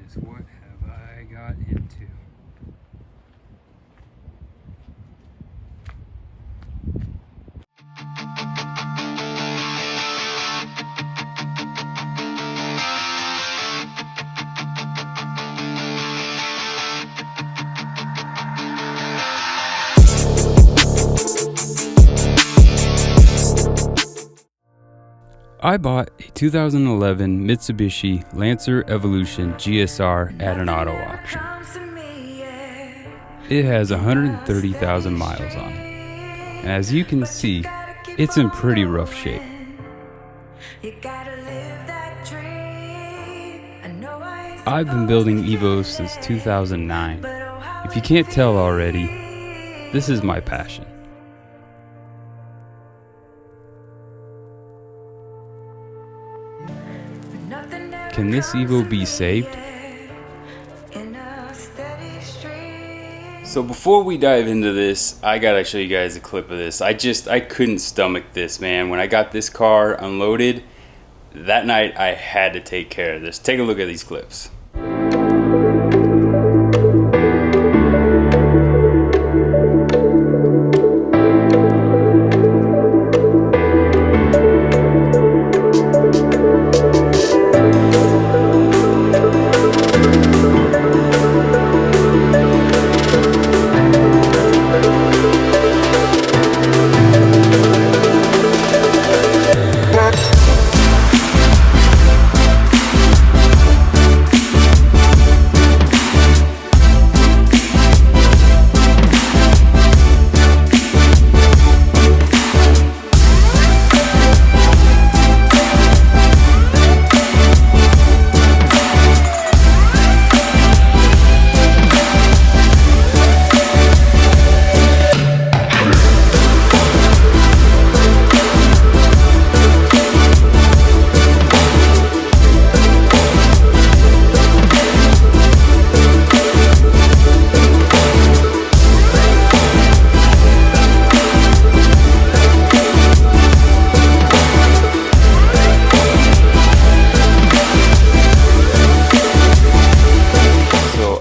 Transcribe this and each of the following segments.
goodness, what have I got into? I bought a 2011 Mitsubishi Lancer Evolution GSR at an auto auction. It has 130,000 miles on it, and as you can see, it's in pretty rough shape. I've been building Evos since 2009. If you can't tell already, this is my passion. Can this Evo be saved? So before we dive into this, I gotta show you guys a clip of this. I couldn't stomach this, man. When I got this car unloaded, that night I had to take care of this. Take a look at these clips.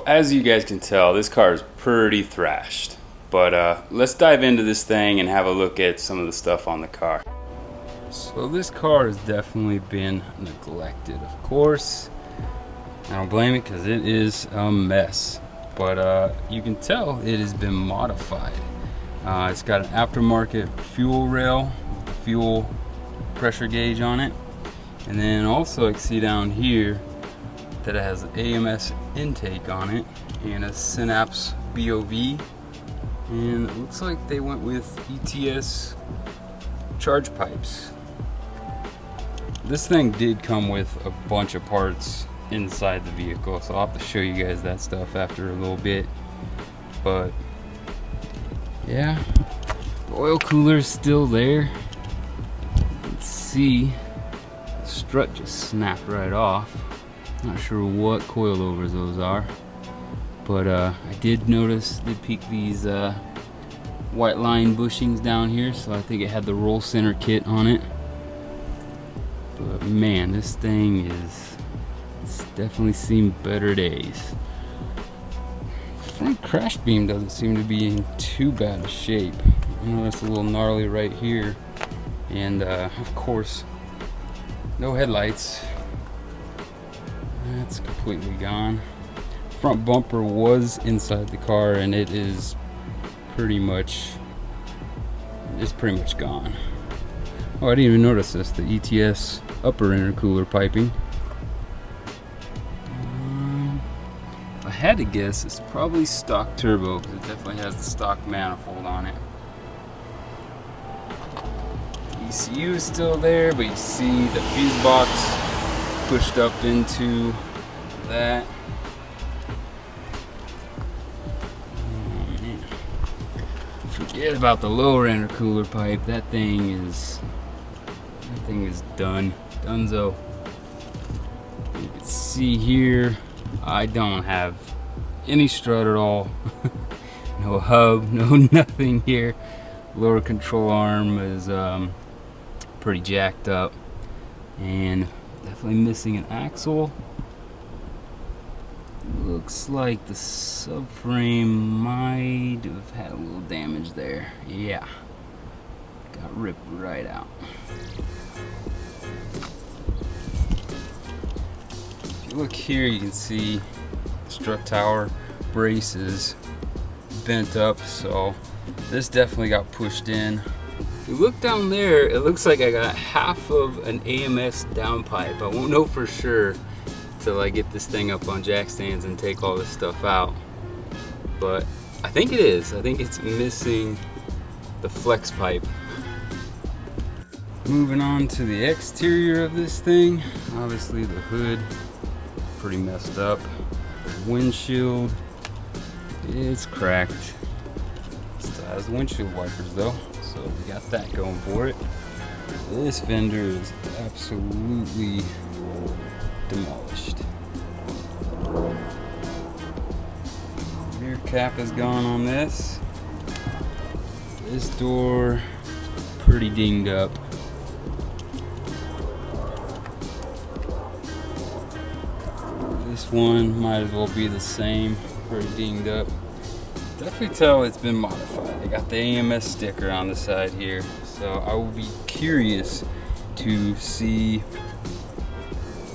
As you guys can tell, this car is pretty thrashed, but let's dive into this thing and have a look at some of the stuff on the car. So this car has definitely been neglected, of course. I don't blame it because it is a mess, but you can tell it has been modified. It's got an aftermarket fuel rail, fuel pressure gauge on it, and then also you can see down here that it has an AMS intake on it and a Synapse BOV, and it looks like they went with ETS charge pipes. This thing did come with a bunch of parts inside the vehicle, so I'll have to show you guys that stuff after a little bit. But yeah, the oil cooler is still there. Let's see, the strut just snapped right off. Not sure what coilovers those are, but I did peek these white line bushings down here, so I think it had the roll center kit on it. But man, this thing it's definitely seen better days. Front crash beam doesn't seem to be in too bad a shape. I know it's a little gnarly right here, and of course, no headlights. That's completely gone. Front bumper was inside the car, and it's pretty much gone. Oh, I didn't even notice this, the ETS upper intercooler piping. If I had to guess, it's probably stock turbo, because it definitely has the stock manifold on it. The ECU is still there, but you see the fuse box pushed up into that. Oh, man. Forget about the lower intercooler pipe. That thing is done. Dunzo. You can see here, I don't have any strut at all. No hub, no nothing here. Lower control arm is pretty jacked up, and definitely missing an axle. Looks like the subframe might have had a little damage there. Yeah, got ripped right out. If you look here, you can see the strut tower brace is bent up, so this definitely got pushed in. If you look down there, it looks like I got half of an AMS downpipe. I won't know for sure till I get this thing up on jack stands and take all this stuff out. But I think it is. I think it's missing the flex pipe. Moving on to the exterior of this thing. Obviously the hood, pretty messed up. The windshield is cracked. Still has windshield wipers though, so we got that going for it. This fender is absolutely demolished. Rear cap is gone on this. This door pretty dinged up. This one might as well be the same, pretty dinged up. Definitely tell it's been modified. I got the AMS sticker on the side here, so I will be curious to see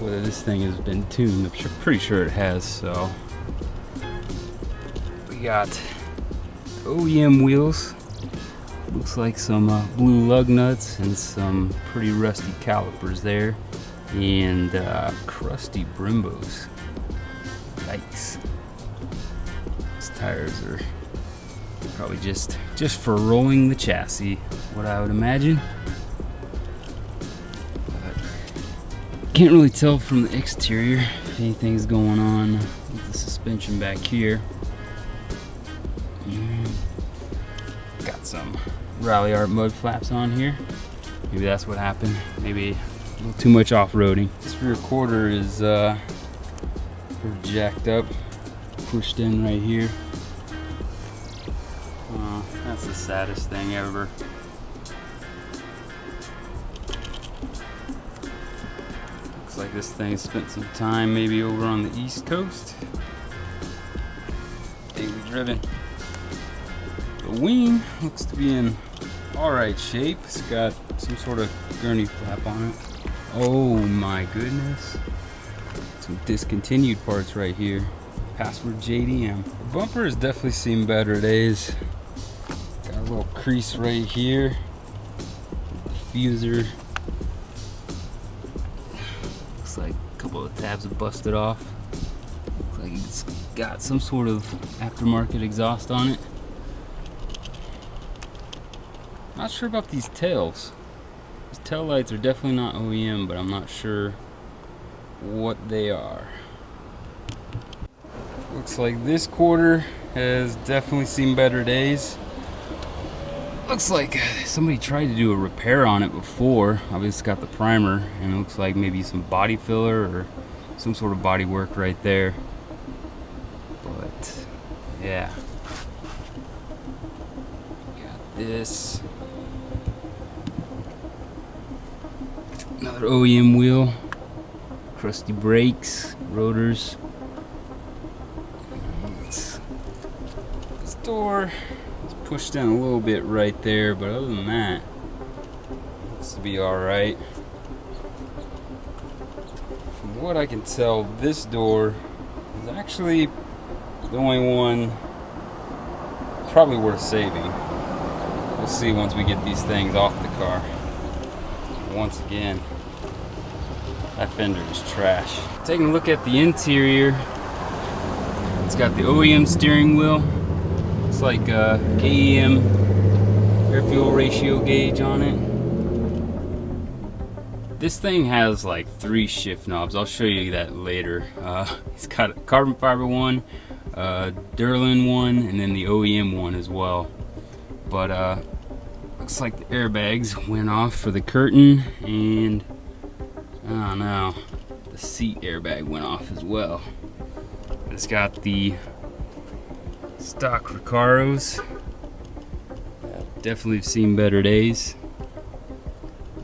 whether this thing has been tuned. I'm pretty sure it has. So we got OEM wheels. Looks like some blue lug nuts and some pretty rusty calipers there, and crusty Brimbos. Yikes! These tires are probably just for rolling the chassis, what I would imagine. Can't really tell from the exterior if anything's going on with the suspension back here. Got some Rally Art mud flaps on here. Maybe that's what happened. Maybe a little too much off-roading. This rear quarter is pretty jacked up, pushed in right here. That's the saddest thing ever. Like this thing spent some time maybe over on the East Coast. Daily driven. The wing looks to be in alright shape. It's got some sort of gurney flap on it. Oh my goodness. Some discontinued parts right here. Password JDM. The bumper has definitely seen better days. Got a little crease right here. Diffuser. Like a couple of tabs have busted off. Looks like it's got some sort of aftermarket exhaust on it. Not sure about these tails. These tail lights are definitely not OEM, but I'm not sure what they are. Looks like this quarter has definitely seen better days. Looks like somebody tried to do a repair on it before. Obviously it's got the primer, and it looks like maybe some body filler or some sort of body work right there. But yeah, got this. Another OEM wheel, crusty brakes, rotors. This door pushed in a little bit right there, but other than that, looks to be alright. From what I can tell, this door is actually the only one probably worth saving. We'll see once we get these things off the car. Once again, that fender is trash. Taking a look at the interior, it's got the OEM steering wheel. It's like AEM air fuel ratio gauge on it. This thing has like 3 shift knobs. I'll show you that later. It's got a carbon fiber one, Durlin one, and then the OEM one as well. But looks like the airbags went off for the curtain, and I don't know, the seat airbag went off as well. It's got the stock Recaros. Definitely have seen better days.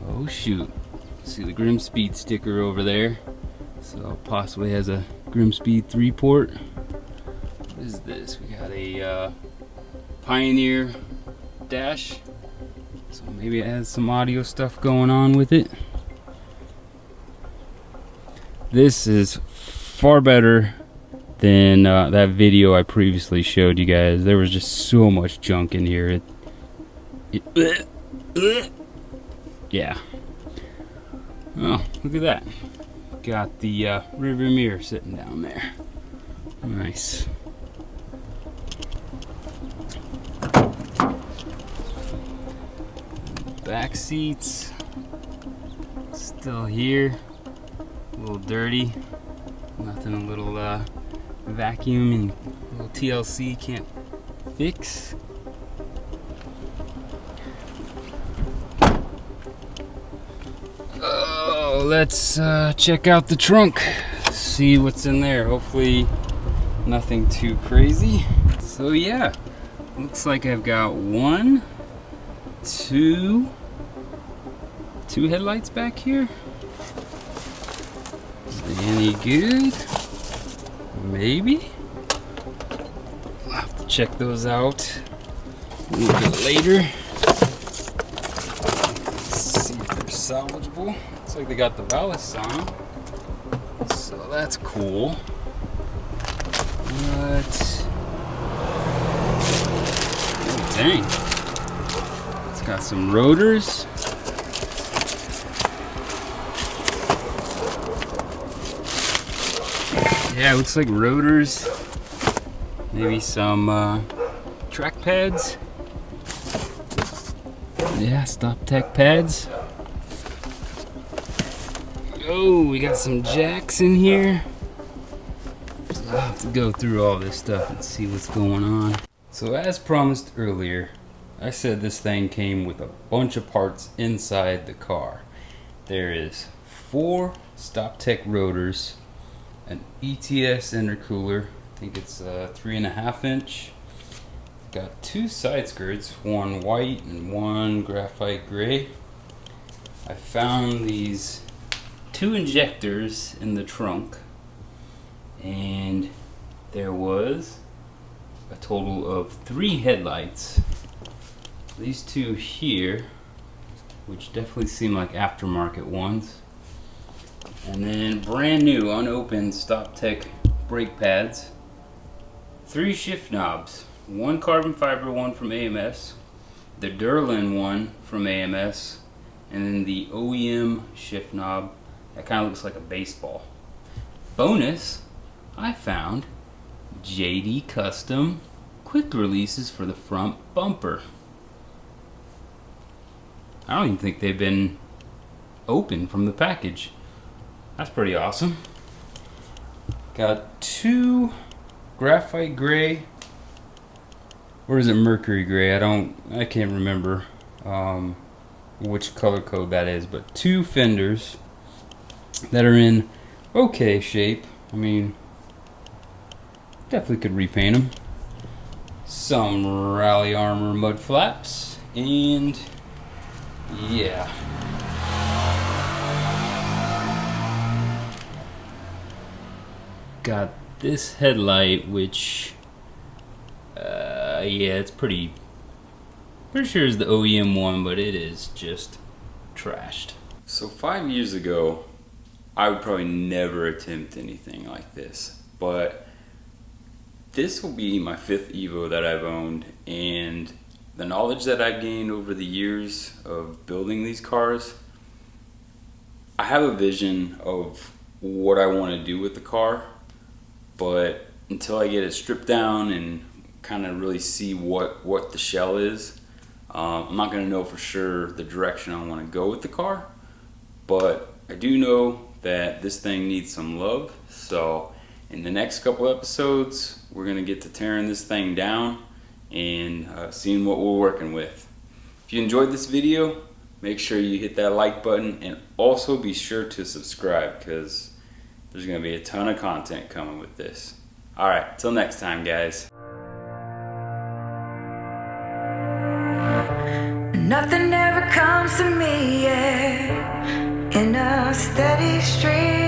Oh shoot. See the Grimspeed sticker over there. So possibly has a Grimspeed 3-port. What is this? We got a Pioneer dash, so maybe it has some audio stuff going on with it. This is far better than that video I previously showed you guys. There was just so much junk in here. Yeah. Oh, look at that. Got the rear mirror sitting down there. Nice. Back seats still here, a little dirty, nothing a little vacuum and a little TLC can't fix. Oh, let's check out the trunk, see what's in there. Hopefully nothing too crazy. So yeah, looks like I've got two headlights back here. Is they any good? Maybe. I'll have to check those out a little bit later. Let's see if they're salvageable. Looks like they got the ballast on them, so that's cool. But oh, dang. Got some rotors. Yeah, it looks like rotors. Maybe some track pads. Yeah, stop tech pads. Oh, we got some jacks in here. So I'll have to go through all this stuff and see what's going on. So as promised earlier, I said this thing came with a bunch of parts inside the car. There is 4 StopTech rotors, an ETS intercooler, I think it's a 3.5 inch. Got 2 side skirts, one white and one graphite gray. I found these 2 injectors in the trunk, and there was a total of 3 headlights. These 2 here, which definitely seem like aftermarket ones, and then brand new unopened StopTech brake pads, 3 shift knobs, 1 carbon fiber one from AMS, the Durlin one from AMS, and then the OEM shift knob that kind of looks like a baseball. Bonus, I found JD Custom quick releases for the front bumper. I don't even think they've been open from the package. That's pretty awesome. Got 2 graphite gray, or is it mercury gray? I can't remember which color code that is, but 2 fenders that are in okay shape. I mean, definitely could repaint them. Some Rally Armor mud flaps, and yeah. Got this headlight, which yeah, it's pretty sure is the OEM one, but it is just trashed. So 5 years ago, I would probably never attempt anything like this, but this will be my 5th Evo that I've owned, and the knowledge that I've gained over the years of building these cars, I have a vision of what I want to do with the car, but until I get it stripped down and kind of really see what the shell is, I'm not going to know for sure the direction I want to go with the car. But I do know that this thing needs some love, so in the next couple episodes we're going to get to tearing this thing down and seeing what we're working with. If you enjoyed this video, make sure you hit that like button, and also be sure to subscribe, because there's going to be a ton of content coming with this. Alright, till next time, guys. Nothing ever comes to me, yeah, in a steady stream.